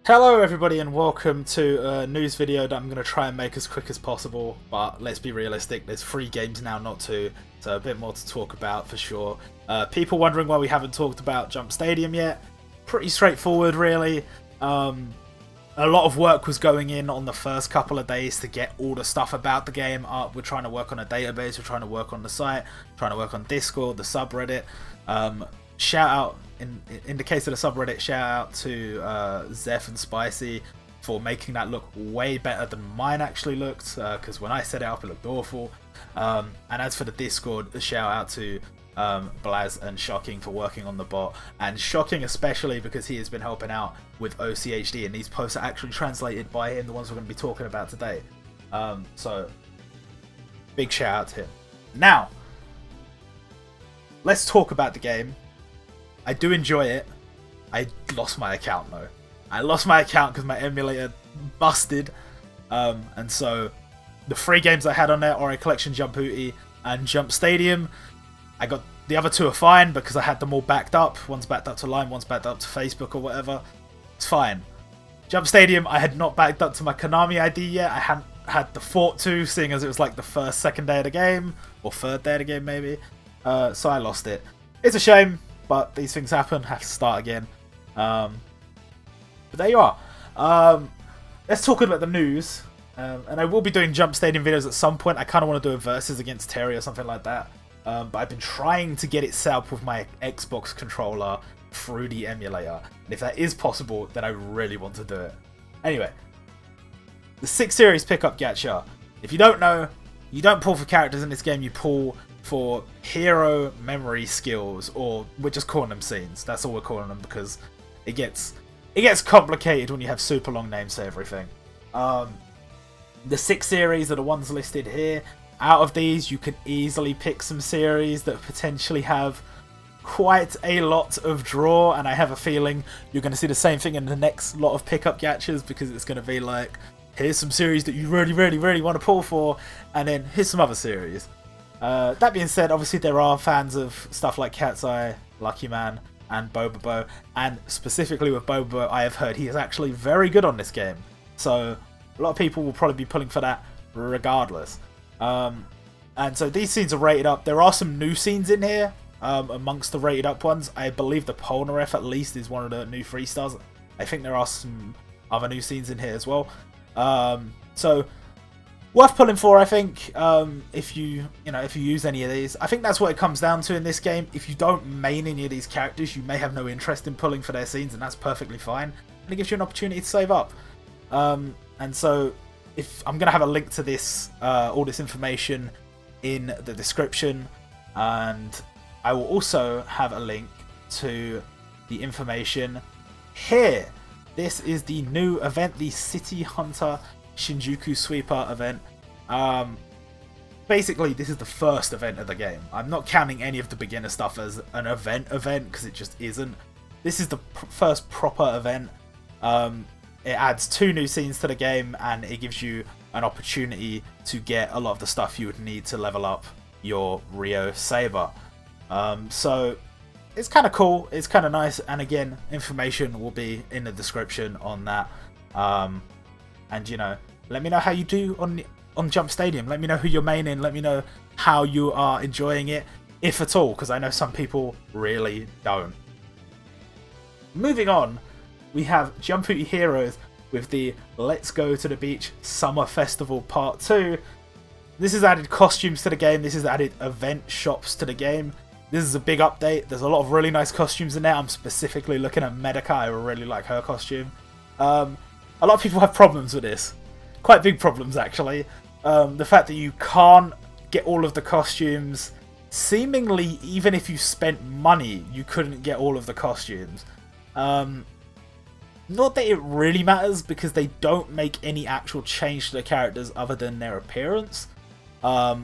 Hello everybody and welcome to a news video that I'm going to try and make as quick as possible, but let's be realistic, there's 3 games now, not 2, so a bit more to talk about for sure. People wondering why we haven't talked about Jump Stadium yet. Pretty straightforward really. A lot of work was going in on the first couple of days to get all the stuff about the game up. We're trying to work on a database, we're trying to work on the site, trying to work on Discord, the subreddit. Shout out, in the case of the subreddit, shout out to Zeph and Spicy for making that look way better than mine actually looked, because when I set it up it looked awful. And as for the Discord, a shout out to Blaz and Shocking for working on the bot, and Shocking especially because he has been helping out with OCHD, and these posts are actually translated by him, the ones we're going to be talking about today. So big shout out to him. Now let's talk about the game. I do enjoy it. I lost my account though. I lost my account because my emulator busted. And so the 3 games I had on there, Ori Collection, Jumputi, and Jump Stadium, I got the other 2 are fine because I had them all backed up. One's backed up to Line, one's backed up to Facebook or whatever. It's fine. Jump Stadium, I had not backed up to my Konami ID yet. I hadn't had the Fort 2, seeing as it was like the first, second day of the game, or third day of the game maybe. So I lost it. It's a shame, but these things happen, have to start again. But there you are. Let's talk about the news. And I will be doing Jump Stadium videos at some point. I kind of want to do a versus against Terry or something like that. But I've been trying to get it set up with my Xbox controller through the emulator. And if that is possible, then I really want to do it. Anyway, the 6 series pickup gacha. If you don't know, you don't pull for characters in this game, you pull for hero memory skills, or we're just calling them scenes. That's all we're calling them because it gets complicated when you have super long names for everything. The 6 series are the ones listed here. Out of these, you can easily pick some series that potentially have quite a lot of draw, and I have a feeling you're going to see the same thing in the next lot of pickup gachas, because it's going to be like, here's some series that you really want to pull for, and then here's some other series. That being said, obviously there are fans of stuff like Cat's Eye, Lucky Man, and Bobobo, and specifically with Bobobo, I have heard he is actually very good on this game. So a lot of people will probably be pulling for that regardless. And so these scenes are rated up. There are some new scenes in here amongst the rated up ones. I believe the Polnareff at least is one of the new 3-stars. I think there are some other new scenes in here as well. So worth pulling for, I think, if you use any of these. I think that's what it comes down to in this game. If you don't main any of these characters, you may have no interest in pulling for their scenes, and that's perfectly fine. And it gives you an opportunity to save up. And so, if I'm going to have a link to this, all this information in the description, and I will also have a link to the information here. This is the new event, the City Hunter Shinjuku Sweeper event. Basically, this is the first event of the game. I'm not counting any of the beginner stuff as an event because it just isn't. This is the first proper event. It adds 2 new scenes to the game, and it gives you an opportunity to get a lot of the stuff you would need to level up your Rio Saber. So it's kind of cool, it's kind of nice, and again, information will be in the description on that. And you know, let me know how you do on Jump Stadium. Let me know who you're maining. Let me know how you are enjoying it, if at all, because I know some people really don't. Moving on, we have Jumputi Heroes with the Let's Go to the Beach Summer Festival Part 2. This has added costumes to the game. This has added event shops to the game. This is a big update. There's a lot of really nice costumes in there. I'm specifically looking at Medica. I really like her costume. A lot of people have problems with this. Quite big problems, actually. The fact that you can't get all of the costumes. Seemingly, even if you spent money, you couldn't get all of the costumes. Not that it really matters, because they don't make any actual change to the characters other than their appearance. But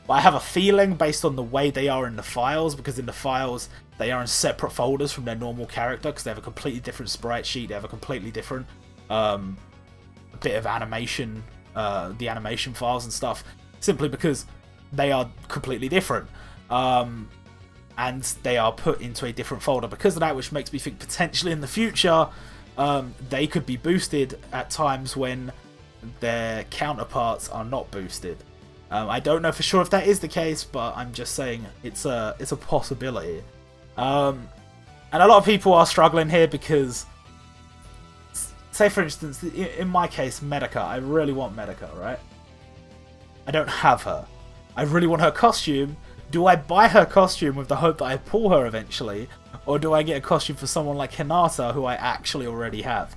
I have a feeling, based on the way they are in the files, because in the files they are in separate folders from their normal character, because they have a completely different sprite sheet, they have a completely different bit of animation, the animation files and stuff, simply because they are completely different. And they are put into a different folder because of that, which makes me think potentially in the future they could be boosted at times when their counterparts are not boosted. I don't know for sure if that is the case, but I'm just saying it's a possibility. And a lot of people are struggling here because, say for instance, in my case, Medica, I really want Medica, right? I don't have her. I really want her costume. Do I buy her costume with the hope that I pull her eventually? Or do I get a costume for someone like Hinata who I actually already have?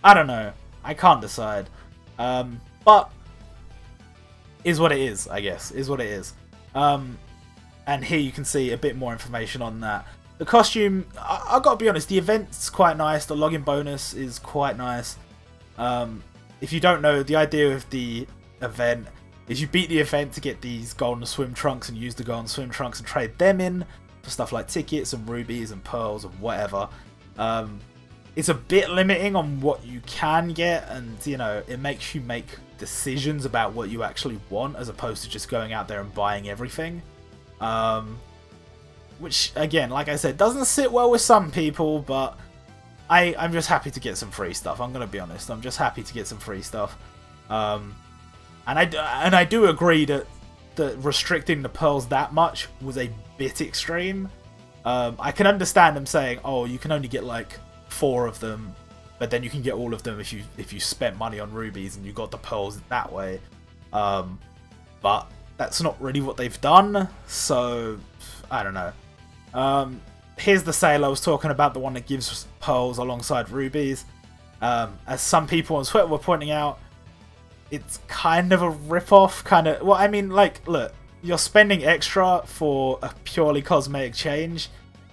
I don't know. I can't decide. But is what it is, I guess. Is what it is. And here you can see a bit more information on that. The costume, I've got to be honest, the event's quite nice. The login bonus is quite nice. If you don't know, the idea of the event is you beat the event to get these golden swim trunks and use the golden swim trunks and trade them in for stuff like tickets and rubies and pearls and whatever. It's a bit limiting on what you can get, and you know, it makes you make decisions about what you actually want as opposed to just going out there and buying everything. Which, again, like I said, doesn't sit well with some people, but I'm just happy to get some free stuff. I'm going to be honest. I'm just happy to get some free stuff. And I do agree that restricting the pearls that much was a bit extreme. I can understand them saying, oh, you can only get like 4 of them, but then you can get all of them if you spent money on rubies and you got the pearls that way. But that's not really what they've done, so I don't know. Here's the sale I was talking about, the one that gives pearls alongside rubies. As some people on Twitter were pointing out, it's kind of a rip-off, well, I mean, like, look, you're spending extra for a purely cosmetic change.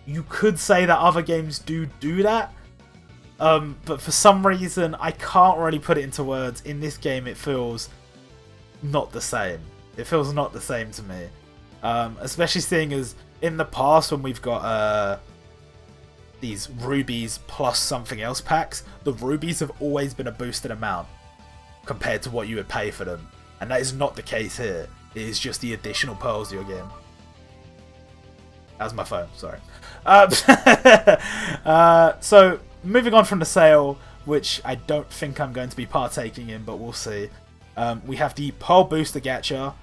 You could say that other games do that, but for some reason, I can't really put it into words. In this game, it feels not the same. It feels not the same to me. Especially seeing as in the past when we've got these rubies plus something else packs, the rubies have always been a boosted amount compared to what you would pay for them. And that is not the case here. It is just the additional pearls you're getting. That was my phone, sorry. So, moving on from the sale, which I don't think I'm going to be partaking in, but we'll see. We have the Pearl Booster Gacha,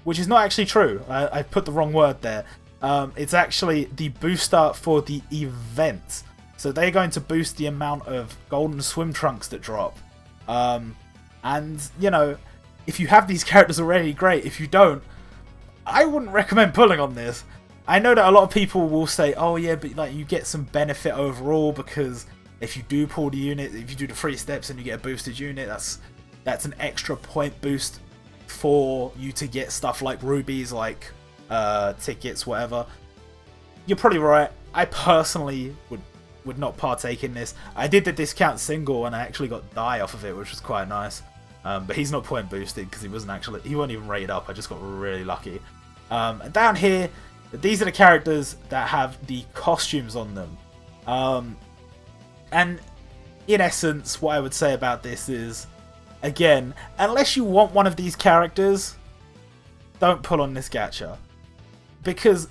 which is not actually true. I put the wrong word there. It's actually the booster for the event. So they're going to boost the amount of golden swim trunks that drop. And, you know, if you have these characters already, great. If you don't, I wouldn't recommend pulling on this. I know that a lot of people will say, oh yeah, but like you get some benefit overall because if you do pull the unit, if you do the 3 steps and you get a boosted unit, that's an extra point boost for you to get stuff like rubies, like tickets, whatever. You're probably right. I personally would not partake in this. I did the discount single and I actually got Dai off of it, which was quite nice. But he's not point boosted because he wasn't even rated up. I just got really lucky. And down here, these are the characters that have the costumes on them. And in essence, what I would say about this is, again, unless you want one of these characters, don't pull on this gacha. Because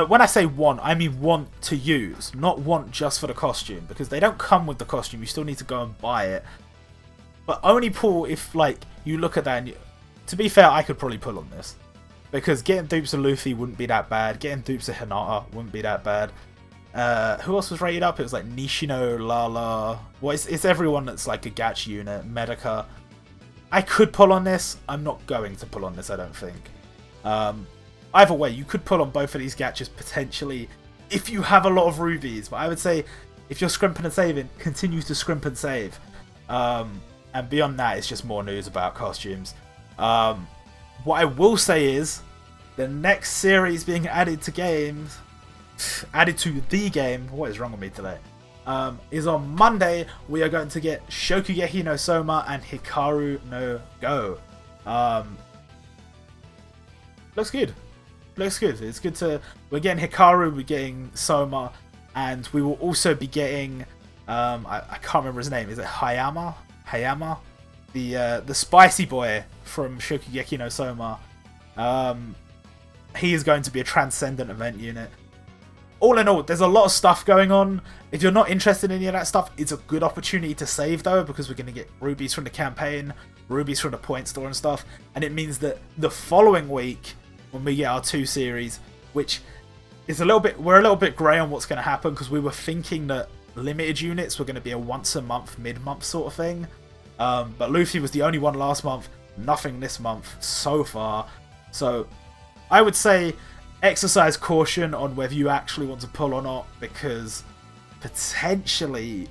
when I say want, I mean want to use, not want just for the costume. Because they don't come with the costume, you still need to go and buy it. But only pull if, like, you look at that and to be fair, I could probably pull on this. Because getting dupes of Luffy wouldn't be that bad. Getting dupes of Hinata wouldn't be that bad. Who else was rated up? It was like Nishino, Lala. Well, it's everyone that's like a gacha unit. Medica. I could pull on this. I'm not going to pull on this, I don't think. Either way, you could pull on both of these gachas potentially if you have a lot of rubies. But I would say if you're scrimping and saving, continue to scrimp and save. And beyond that, it's just more news about costumes. What I will say is, the next series being added to games, added to the game, what is wrong with me today, is on Monday. We are going to get Shokugeki no Soma and Hikaru no Go. Looks good. Looks good. It's good to... We're getting Hikaru, we're getting Soma, and we will also be getting... I can't remember his name. Is it Hayama? Hayama? The spicy boy from Shokugeki no Soma. He is going to be a transcendent event unit. all in all, there's a lot of stuff going on. If you're not interested in any of that stuff, it's a good opportunity to save though, because we're going to get rubies from the campaign, rubies from the point store and stuff, and it means that the following week, when we get our 2 series, which is we're a little bit grey on what's going to happen, because we were thinking that limited units were going to be a once a month, mid-month sort of thing, but Luffy was the only one last month, nothing this month so far, so I would say exercise caution on whether you actually want to pull or not, because potentially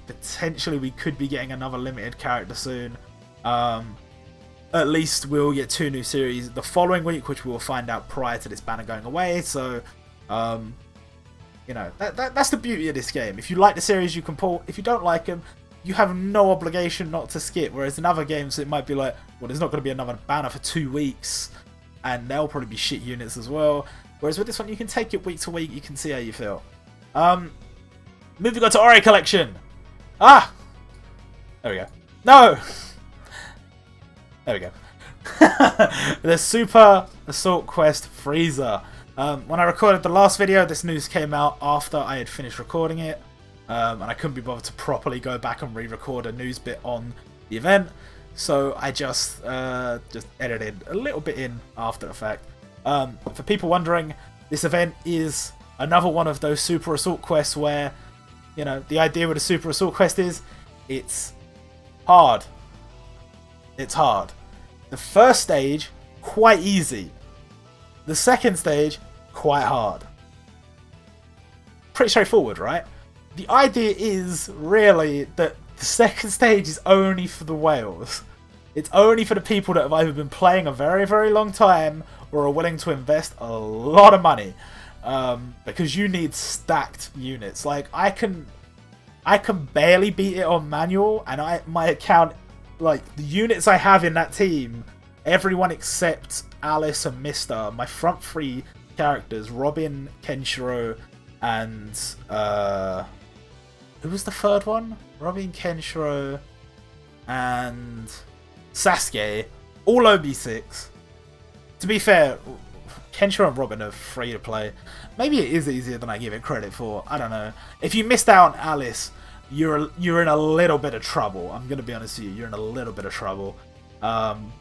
we could be getting another limited character soon. At least we'll get 2 new series the following week, which we will find out prior to this banner going away. So, you know, that's the beauty of this game. If you like the series, you can pull. If you don't like them, you have no obligation not to skip. Whereas in other games, it might be like, well, there's not going to be another banner for 2 weeks, and they'll probably be shit units as well. Whereas with this one, you can take it week to week. You can see how you feel. Moving on to Ori Collection. Ah! There we go. No! There we go. The Super Assault Quest Frieza. When I recorded the last video, this news came out after I had finished recording it. And I couldn't be bothered to properly go back and re-record a news bit on the event. So I just edited a little bit in after the fact. For people wondering, this event is another one of those Super Assault Quests where, you know, the idea with a Super Assault Quest is, it's hard. It's hard. The first stage, quite easy. The second stage, quite hard. Pretty straightforward, right? The idea is really that the second stage is only for the whales. It's only for the people that have either been playing a very, very long time or are willing to invest a lot of money. Because you need stacked units. Like, I can barely beat it on manual, and my account, like, the units I have in that team, everyone except Alice and Mister, my front 3 characters, Robin, Kenshiro, and who was the third one? Robin, Kenshiro, and Sasuke, all OB6. To be fair, Kenshiro and Robin are free to play. Maybe it is easier than I give it credit for. I don't know. If you missed out on Alice, you're in a little bit of trouble. I'm going to be honest with you. You're in a little bit of trouble. And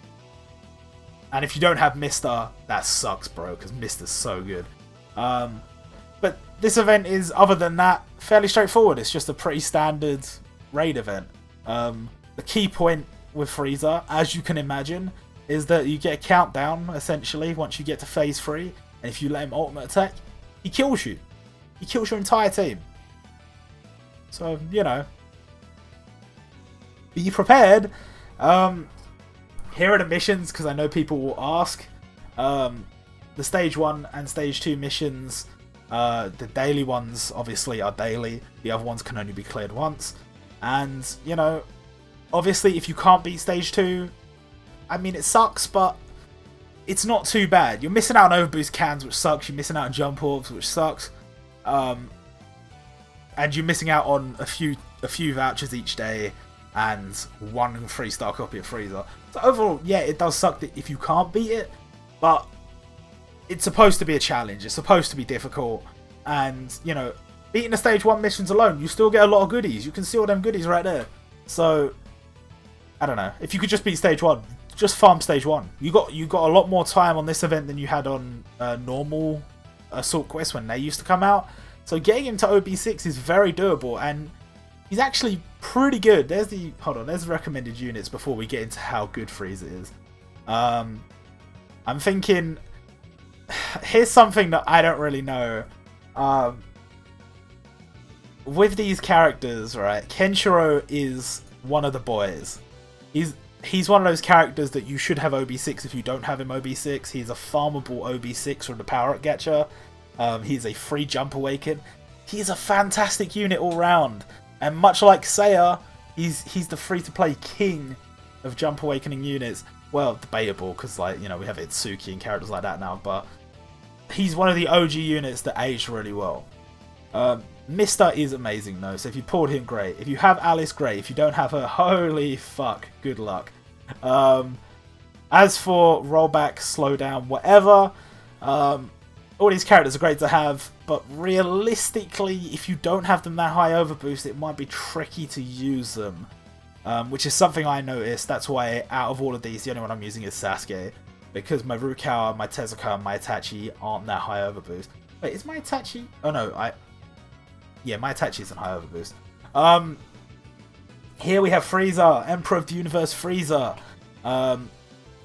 if you don't have Mister, that sucks, bro, because Mister's so good. But this event is, other than that, fairly straightforward. It's just a pretty standard raid event. The key point with Frieza, as you can imagine, is that you get a countdown, essentially, once you get to phase 3. And if you let him ultimate attack, he kills you. He kills your entire team. So, you know, be prepared. Here are the missions, because I know people will ask. The Stage 1 and Stage 2 missions, the daily ones, obviously, are daily. The other ones can only be cleared once. And, you know, obviously, if you can't beat Stage 2, I mean, it sucks, but it's not too bad. You're missing out on overboost cans, which sucks. You're missing out on jump orbs, which sucks. And you're missing out on a few vouchers each day and 1 3-star copy of Frieza. So overall, yeah, it does suck that if you can't beat it, but it's supposed to be a challenge. It's supposed to be difficult. And, you know, beating the Stage 1 missions alone, you still get a lot of goodies. You can see all them goodies right there. So, I don't know. If you could just beat Stage 1, just farm Stage 1. You got a lot more time on this event than you had on normal Assault Quest when they used to come out. So getting him to OB6 is very doable, and he's actually pretty good. There's the recommended units before we get into how good Frieza is. I'm thinking, here's something that I don't really know. With these characters, right, Kenshiro is one of the boys. He's one of those characters that you should have OB6 if you don't have him OB6. He's a farmable OB6 from the Power Up Gacha. He's a free Jump Awaken. He's a fantastic unit all round. And much like Seiya, he's the free-to-play king of Jump Awakening units. Well, debatable, because, like, you know, we have Itsuki and characters like that now, but he's one of the OG units that aged really well. Mister is amazing though, so if you pulled him, great. If you have Alice, great. If you don't have her, holy fuck, good luck. As for rollback, slowdown, whatever, all these characters are great to have, but realistically, if you don't have them that high overboost, it might be tricky to use them. Which is something I noticed. That's why out of all of these, the only one I'm using is Sasuke. Because my Rukawa, my Tezuka, and my Itachi aren't that high overboost. Wait, is my Itachi? Oh no, yeah, my Itachi isn't high overboost. Here we have Frieza, Emperor of the Universe Frieza.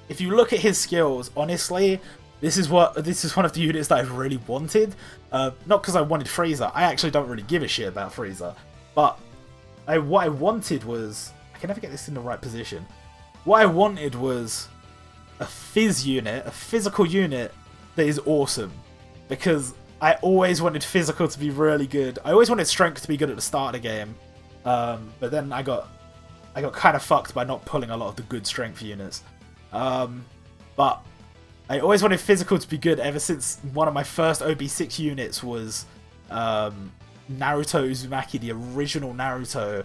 If you look at his skills, honestly, this is one of the units that I've really wanted. Not because I wanted Frieza. I actually don't really give a shit about Frieza. But what I wanted was... I can never get this in the right position. What I wanted was a phys unit, a physical unit that is awesome. Because I always wanted physical to be really good. I always wanted strength to be good at the start of the game. But then I got kind of fucked by not pulling a lot of the good strength units. But I always wanted physical to be good ever since one of my first OB6 units was Naruto Uzumaki, the original Naruto.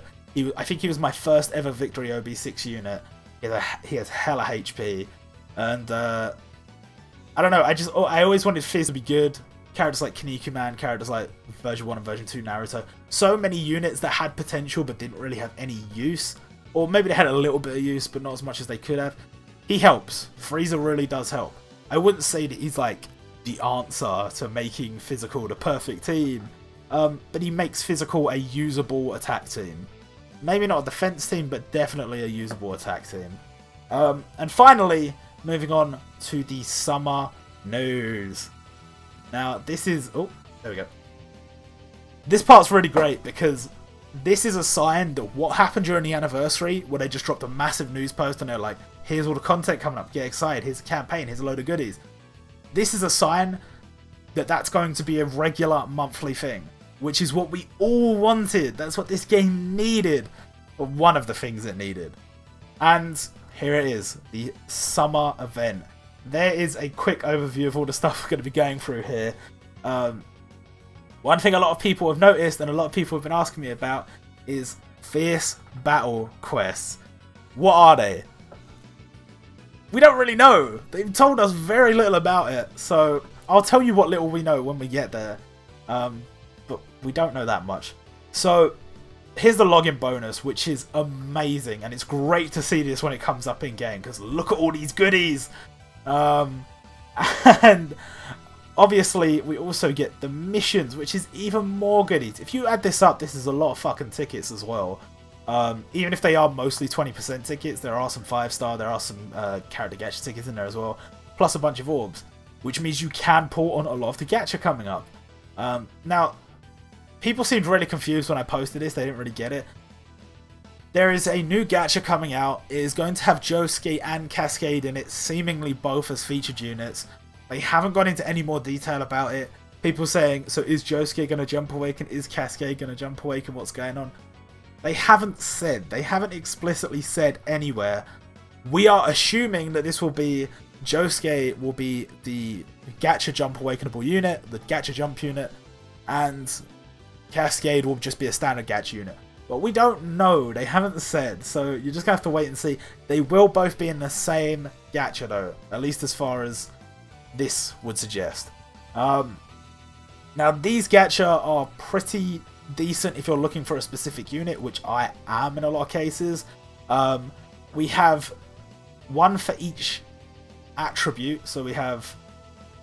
I think he was my first ever Victory OB6 unit. He has hella HP. And I don't know, I always wanted Fizz to be good. Characters like Kinnikuman, characters like version 1 and version 2 Naruto. So many units that had potential but didn't really have any use. Or maybe they had a little bit of use but not as much as they could have. He helps. Frieza really does help. I wouldn't say that he's like the answer to making physical the perfect team. But he makes physical a usable attack team. Maybe not a defense team, but definitely a usable attack team. And finally, moving on to the summer news. Now, this is... Oh, there we go. This part's really great because this is a sign that what happened during the anniversary, where they just dropped a massive news post and they're like, here's all the content coming up, get excited, here's a campaign, here's a load of goodies. This is a sign that that's going to be a regular monthly thing, which is what we all wanted. That's what this game needed. Or one of the things it needed. And here it is, the summer event. There is a quick overview of all the stuff we're going to be going through here. One thing a lot of people have noticed and a lot of people have been asking me about is Fierce Battle Quests. What are they? We don't really know. They've told us very little about it, so I'll tell you what little we know when we get there. But we don't know that much. So here's the login bonus, which is amazing, and it's great to see this when it comes up in game because look at all these goodies. And obviously we also get the missions, which is even more goodies. If you add this up, this is a lot of fucking tickets as well. Even if they are mostly 20% tickets, there are some 5-star, there are some character gacha tickets in there as well, plus a bunch of orbs, which means you can pull on a lot of the gacha coming up. Now, people seemed really confused when I posted this, they didn't really get it. There is a new gacha coming out. It is going to have Josuke and Cascade in it, seemingly both as featured units. They haven't gone into any more detail about it. People saying, so is Josuke going to jump awaken? Is Cascade going to jump awaken? What's going on? They haven't said. They haven't explicitly said anywhere. We are assuming that this will be... Josuke will be the gacha jump awakenable unit, the gacha jump unit, and Cascade will just be a standard gacha unit. But we don't know. They haven't said. So you're just going to have to wait and see. They will both be in the same gacha though. At least as far as this would suggest. Now these gacha are pretty decent if you're looking for a specific unit, which I am in a lot of cases. We have one for each attribute. So we have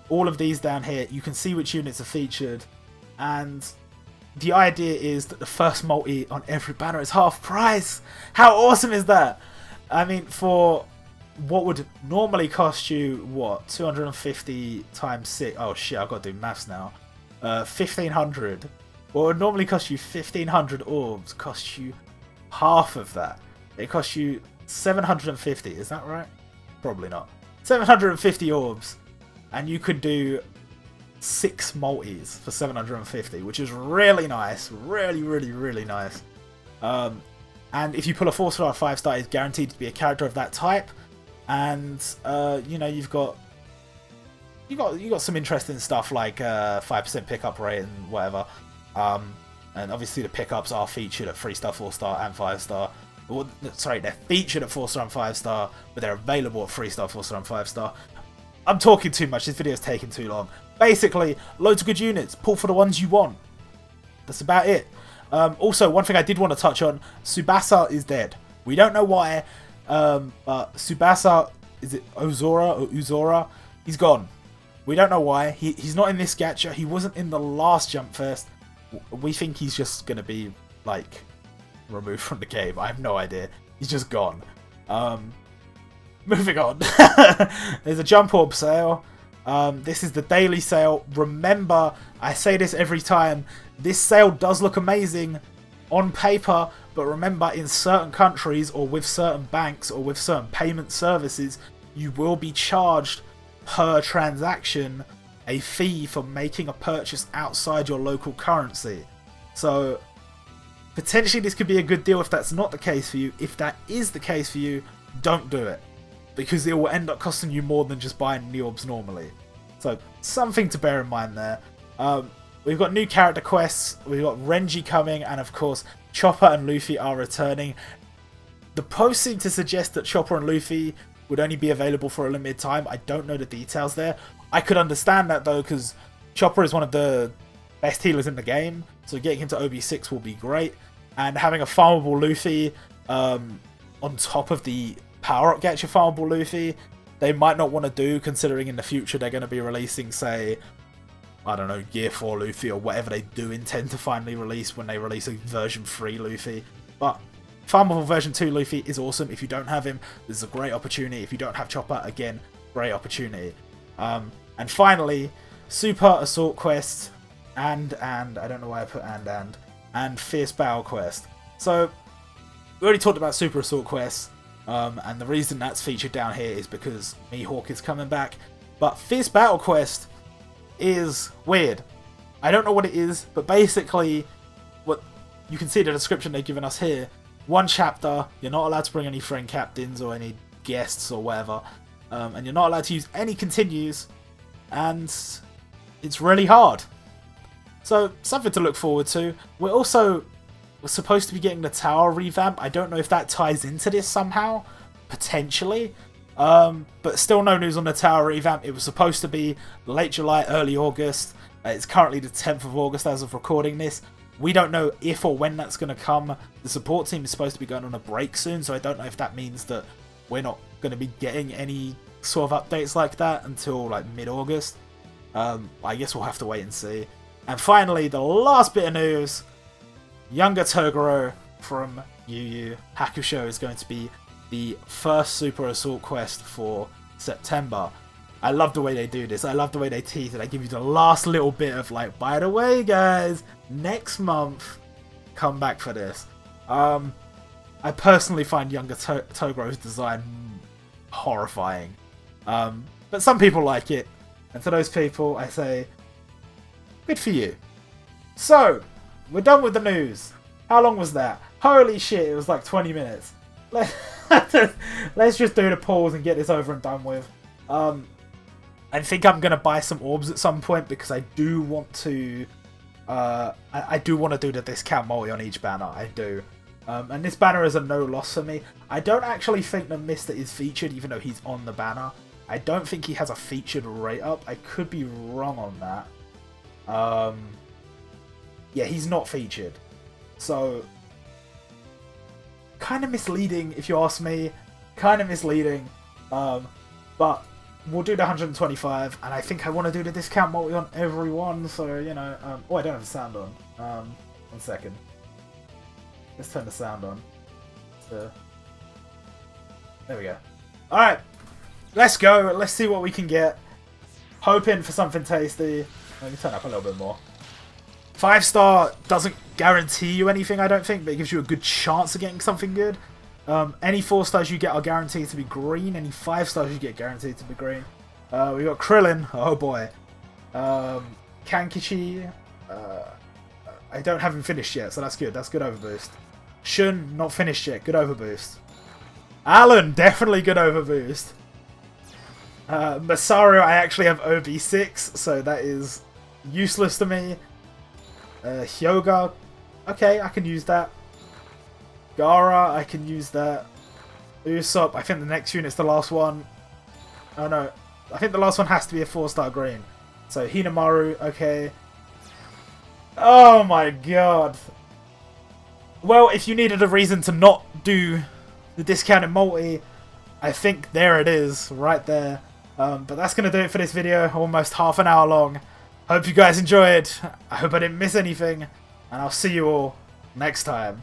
all of these down here. You can see which units are featured. And the idea is that the first multi on every banner is half price. How awesome is that? I mean, for what would normally cost you, what, 250 times 6? Oh shit, I've got to do maths now. 1500. What would normally cost you 1500 orbs costs you half of that. It costs you 750, is that right? Probably not. 750 orbs, and you could do 6 multis for 750, which is really nice. Really, really, really nice. And if you pull a 4-star or 5-star, it's guaranteed to be a character of that type. And you know, you've got some interesting stuff like 5% pickup rate and whatever. And obviously the pickups are featured at 3-star, 4-star, and 5-star. Well, sorry, they're featured at 4-star and 5-star, but they're available at 3-star, 4-star, and 5-star. I'm talking too much. This video is taking too long. Basically, loads of good units. Pull for the ones you want. That's about it. Also, one thing I did want to touch on, Tsubasa is dead. We don't know why, but Tsubasa, is it Ozora or Uzora? He's gone. We don't know why. He's not in this gacha. He wasn't in the last Jump Fest. We think he's just going to be, like, removed from the game. I have no idea. He's just gone. Moving on. There's a Jump Orb sale. This is the daily sale. Remember, I say this every time, this sale does look amazing on paper, but remember, in certain countries or with certain banks or with certain payment services, you will be charged per transaction a fee for making a purchase outside your local currency. So potentially this could be a good deal if that's not the case for you. If that is the case for you, don't do it, because it will end up costing you more than just buying the orbs normally. So something to bear in mind there. We've got new character quests, we've got Renji coming, and of course Chopper and Luffy are returning. The posts seem to suggest that Chopper and Luffy would only be available for a limited time. I don't know the details there. I could understand that though, because Chopper is one of the best healers in the game, so getting him to OB6 will be great. And having a farmable Luffy on top of the power-up gacha farmable Luffy, they might not want to do, considering in the future they're going to be releasing, say, I don't know, Gear 4 Luffy or whatever they do intend to finally release when they release a version 3 Luffy. But farmable version 2 Luffy is awesome. If you don't have him, this is a great opportunity. If you don't have Chopper, again, great opportunity. And finally, Super Assault Quest and I don't know why I put and Fierce Battle Quest. So we already talked about Super Assault Quest, and the reason that's featured down here is because Mihawk is coming back. But Fierce Battle Quest is weird. I don't know what it is, but basically, what you can see the description they've given us here. One chapter, you're not allowed to bring any friend captains or any guests or whatever, and you're not allowed to use any continues, and it's really hard. So, something to look forward to. We're supposed to be getting the tower revamp. I don't know if that ties into this somehow. Potentially. But still no news on the tower revamp. It was supposed to be late July, early August. It's currently the 10th of August as of recording this. We don't know if or when that's going to come. The support team is supposed to be going on a break soon, so I don't know if that means that we're not going to be getting any sort of updates like that until like mid-August. I guess we'll have to wait and see. And finally, the last bit of news. Younger Toguro from Yu Yu Hakusho is going to be the first Super Assault quest for September. I love the way they do this. I love the way they tease it. They give you the last little bit of like, by the way guys, next month, come back for this. I personally find Younger Togoro's design horrifying. But some people like it. And to those people, I say, good for you. So, we're done with the news. How long was that? Holy shit, it was like 20 minutes. Let's just do the pause and get this over and done with. I think I'm going to buy some orbs at some point because I do want to... I do want to do the discount multi on each banner. I do. And this banner is a no loss for me. I don't actually think the Mister is featured, even though he's on the banner. I don't think he has a featured rate up. I could be wrong on that. Yeah, he's not featured. So, kind of misleading if you ask me. Kind of misleading. But we'll do the 125, and I think I want to do the discount multi on everyone, so, you know... oh, I don't have the sound on. 1 second. Let's turn the sound on. So, there we go. Alright, let's go. Let's see what we can get. Hoping for something tasty. Let me turn up a little bit more. 5-star doesn't guarantee you anything, I don't think, but it gives you a good chance of getting something good. Any 4-stars you get are guaranteed to be green. Any 5-stars you get guaranteed to be green. We got Krillin. Oh boy. Kankichi. I don't have him finished yet, so that's good. That's good overboost. Shun, not finished yet. Good overboost. Alan, definitely good overboost. Masaru, I actually have OB6, so that is useless to me. Hyoga, okay, I can use that. Gaara, I can use that. Usopp, I think the next unit's the last one. Oh no, I think the last one has to be a 4-star green. So Hinamaru, okay. Oh my god. Well, if you needed a reason to not do the discounted multi, I think there it is, right there. But that's going to do it for this video, almost half an hour long. Hope you guys enjoyed. I hope I didn't miss anything, and I'll see you all next time.